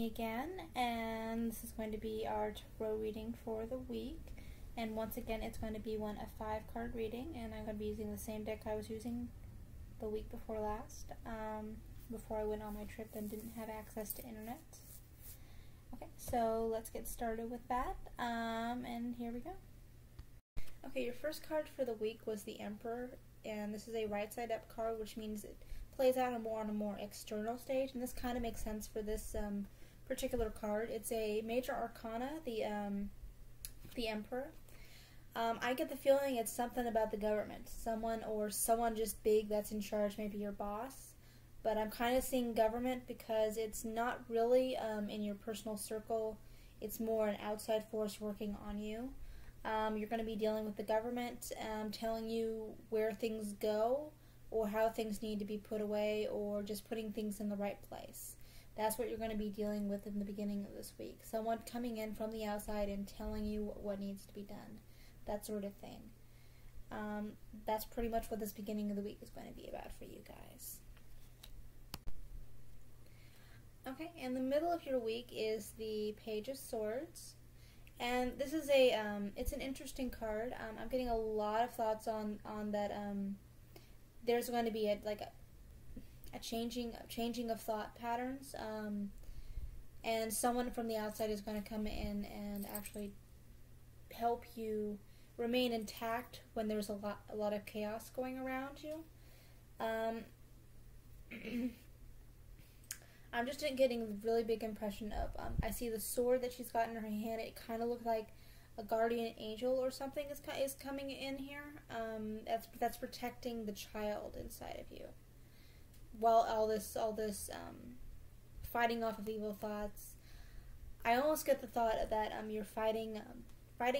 again, and this is going to be our tarot reading for the week. And once again, it's going to be a 5-card reading, and I'm going to be using the same deck I was using the week before last, before I went on my trip and didn't have access to internet. Okay, so let's get started with that, and here we go. Okay, your first card for the week was the Emperor, and this is a right side up card, which means it plays out on a more external stage, and this kind of makes sense for this particular card. It's a major arcana, the Emperor. I get the feeling it's something about the government, someone just big that's in charge, maybe your boss. But I'm kind of seeing government because it's not really in your personal circle. It's more an outside force working on you. You're going to be dealing with the government telling you where things go or how things need to be put away or just putting things in the right place. That's what you're going to be dealing with in the beginning of this week. Someone coming in from the outside and telling you what needs to be done. That sort of thing. That's pretty much what this beginning of the week is going to be about for you guys. Okay, in the middle of your week is the Page of Swords. And this is it's an interesting card. I'm getting a lot of thoughts on that. There's going to be a changing of thought patterns, and someone from the outside is going to come in and actually help you remain intact when there's a lot of chaos going around you. I'm just getting a really big impression of, I see the sword that she's got in her hand. It kind of looks like a guardian angel or something is coming in here. That's protecting the child inside of you. While all this fighting off of evil thoughts, I almost get the thought that you're fighting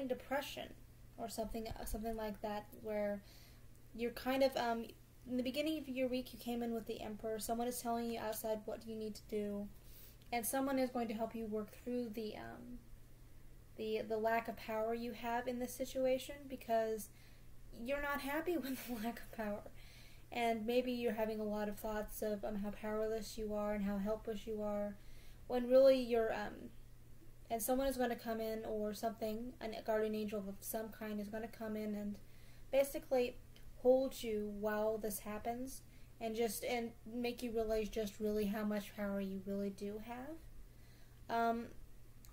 depression or something like that, where you're kind of in the beginning of your week, you came in with the Emperor. Someone is telling you outside what you need to do, and someone is going to help you work through the lack of power you have in this situation, because you're not happy with the lack of power, and maybe you're having a lot of thoughts of how powerless you are and how helpless you are, when really you're and someone is going to come in, or something, a guardian angel of some kind is going to come in and basically hold you while this happens, and make you realize just really how much power you really do have,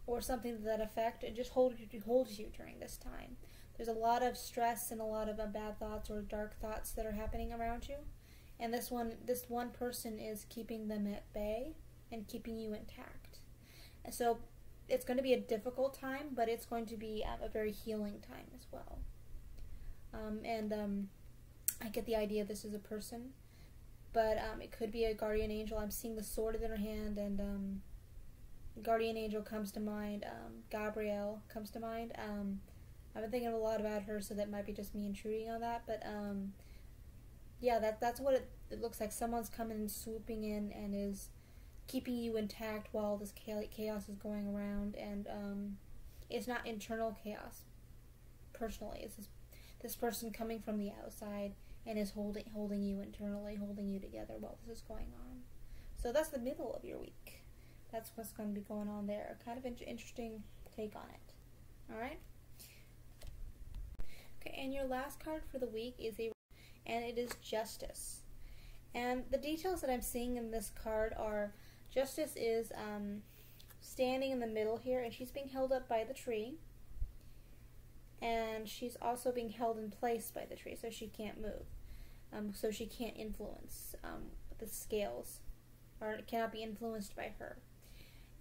or something to that effect, and just holds you during this time. There's a lot of stress and a lot of bad thoughts or dark thoughts that are happening around you, and this one person is keeping them at bay and keeping you intact. And so it's going to be a difficult time, but it's going to be a very healing time as well. I get the idea this is a person, but it could be a guardian angel. I'm seeing the sword in her hand, and guardian angel comes to mind. Gabrielle comes to mind. I've been thinking a lot about her, so that might be just me intruding on that. But yeah, that's what it looks like. Someone's coming and swooping in and is keeping you intact while this chaos is going around, and it's not internal chaos. Personally, it's this person coming from the outside and is holding you internally, holding you together while this is going on. So that's the middle of your week. That's what's going to be going on there. Kind of interesting take on it. All right. Okay, and your last card for the week is and it is Justice. And the details that I'm seeing in this card are Justice is standing in the middle here, and she's being held up by the tree. And she's also being held in place by the tree, so she can't move. So she can't influence the scales, or it cannot be influenced by her.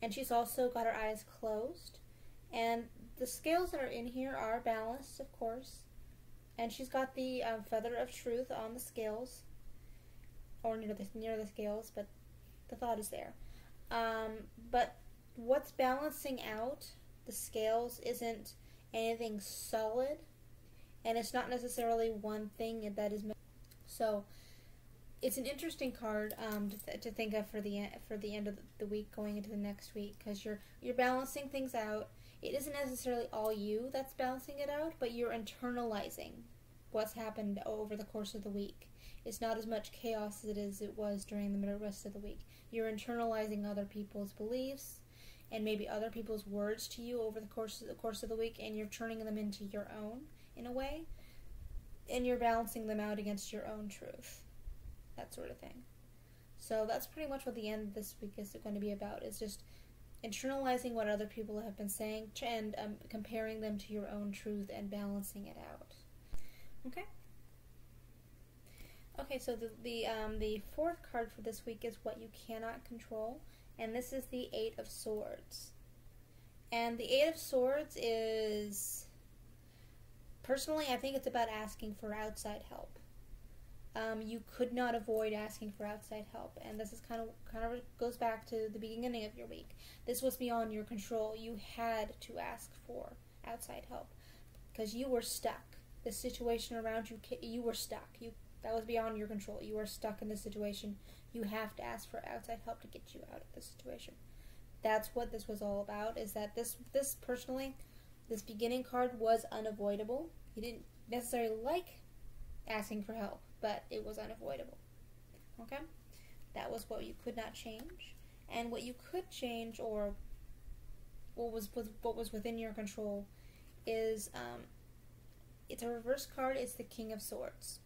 And she's also got her eyes closed. And the scales that are in here are balanced, of course. And she's got the feather of truth on the scales, or near the scales, but the thought is there. But what's balancing out the scales isn't anything solid, and it's not necessarily one thing that is. So it's an interesting card to think of for the end of the week going into the next week, because you're balancing things out. It isn't necessarily all you that's balancing it out, but you're internalizing what's happened over the course of the week. It's not as much chaos as it was during the rest of the week. You're internalizing other people's beliefs. and maybe other people's words to you over the course of the week, and you're turning them into your own in a way, and you're balancing them out against your own truth, that sort of thing. So that's pretty much what the end of this week is going to be about, is just internalizing what other people have been saying and comparing them to your own truth and balancing it out. Okay? Okay, so the fourth card for this week is what you cannot control, and this is the Eight of Swords. And the Eight of Swords is, personally, I think it's about asking for outside help. You could not avoid asking for outside help, and this is kind of goes back to the beginning of your week. This was beyond your control. You had to ask for outside help because you were stuck. The situation around you, you were stuck. That was beyond your control. You were stuck in this situation. You have to ask for outside help to get you out of this situation. That's what this was all about, is that this personally, this beginning card was unavoidable. You didn't necessarily like asking for help, but it was unavoidable. Okay? That was what you could not change. And what you could change, or what was within your control, is it's a reverse card. It's the King of Swords.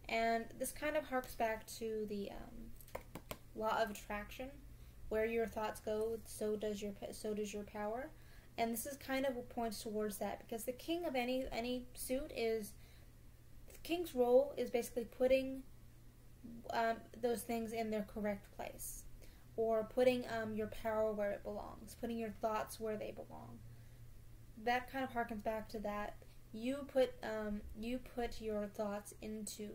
And this kind of harks back to the law of attraction. Where your thoughts go, so does your power. And this is kind of what points towards that, because the king of any suit is, the king's role is basically putting those things in their correct place, or putting your power where it belongs, putting your thoughts where they belong. That kind of harkens back to that. You put your thoughts into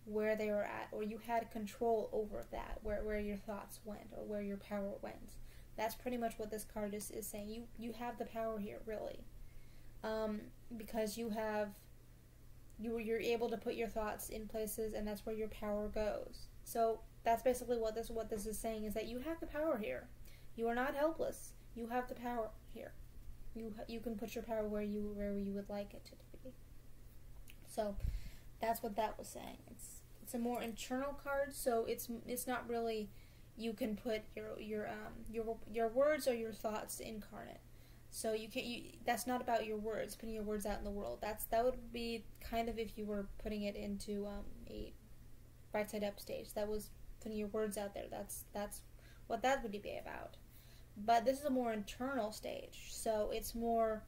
where they were at, or you had control over that, where your thoughts went, or where your power went. That's pretty much what this card is saying. You have the power here, really, because you're able to put your thoughts in places, and that's where your power goes. So that's basically what this is saying, is that you have the power here. You are not helpless. You have the power here. You can put your power where you would like it to be. So that's what that was saying. It's a more internal card, so it's not really, you can put your words or your thoughts incarnate. So that's not about your words, putting your words out in the world. That would be kind of if you were putting it into a right side up stage. That was putting your words out there. That's what that would be about. But this is a more internal stage, so it's more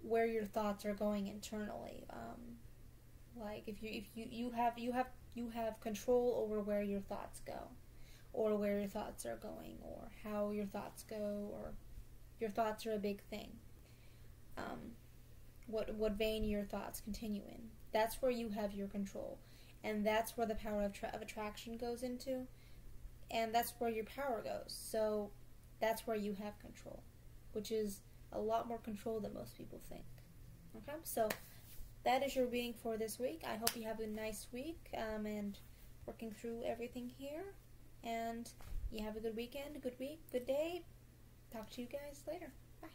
where your thoughts are going internally. Like if you have control over where your thoughts go, or where your thoughts are going, or how your thoughts go, or your thoughts are a big thing. What vein your thoughts continue in. That's where you have your control, and that's where the power of attraction goes into, and that's where your power goes. So that's where you have control, which is a lot more control than most people think. Okay, so that is your reading for this week. I hope you have a nice week and working through everything here. And you have a good weekend, a good week, good day. Talk to you guys later. Bye.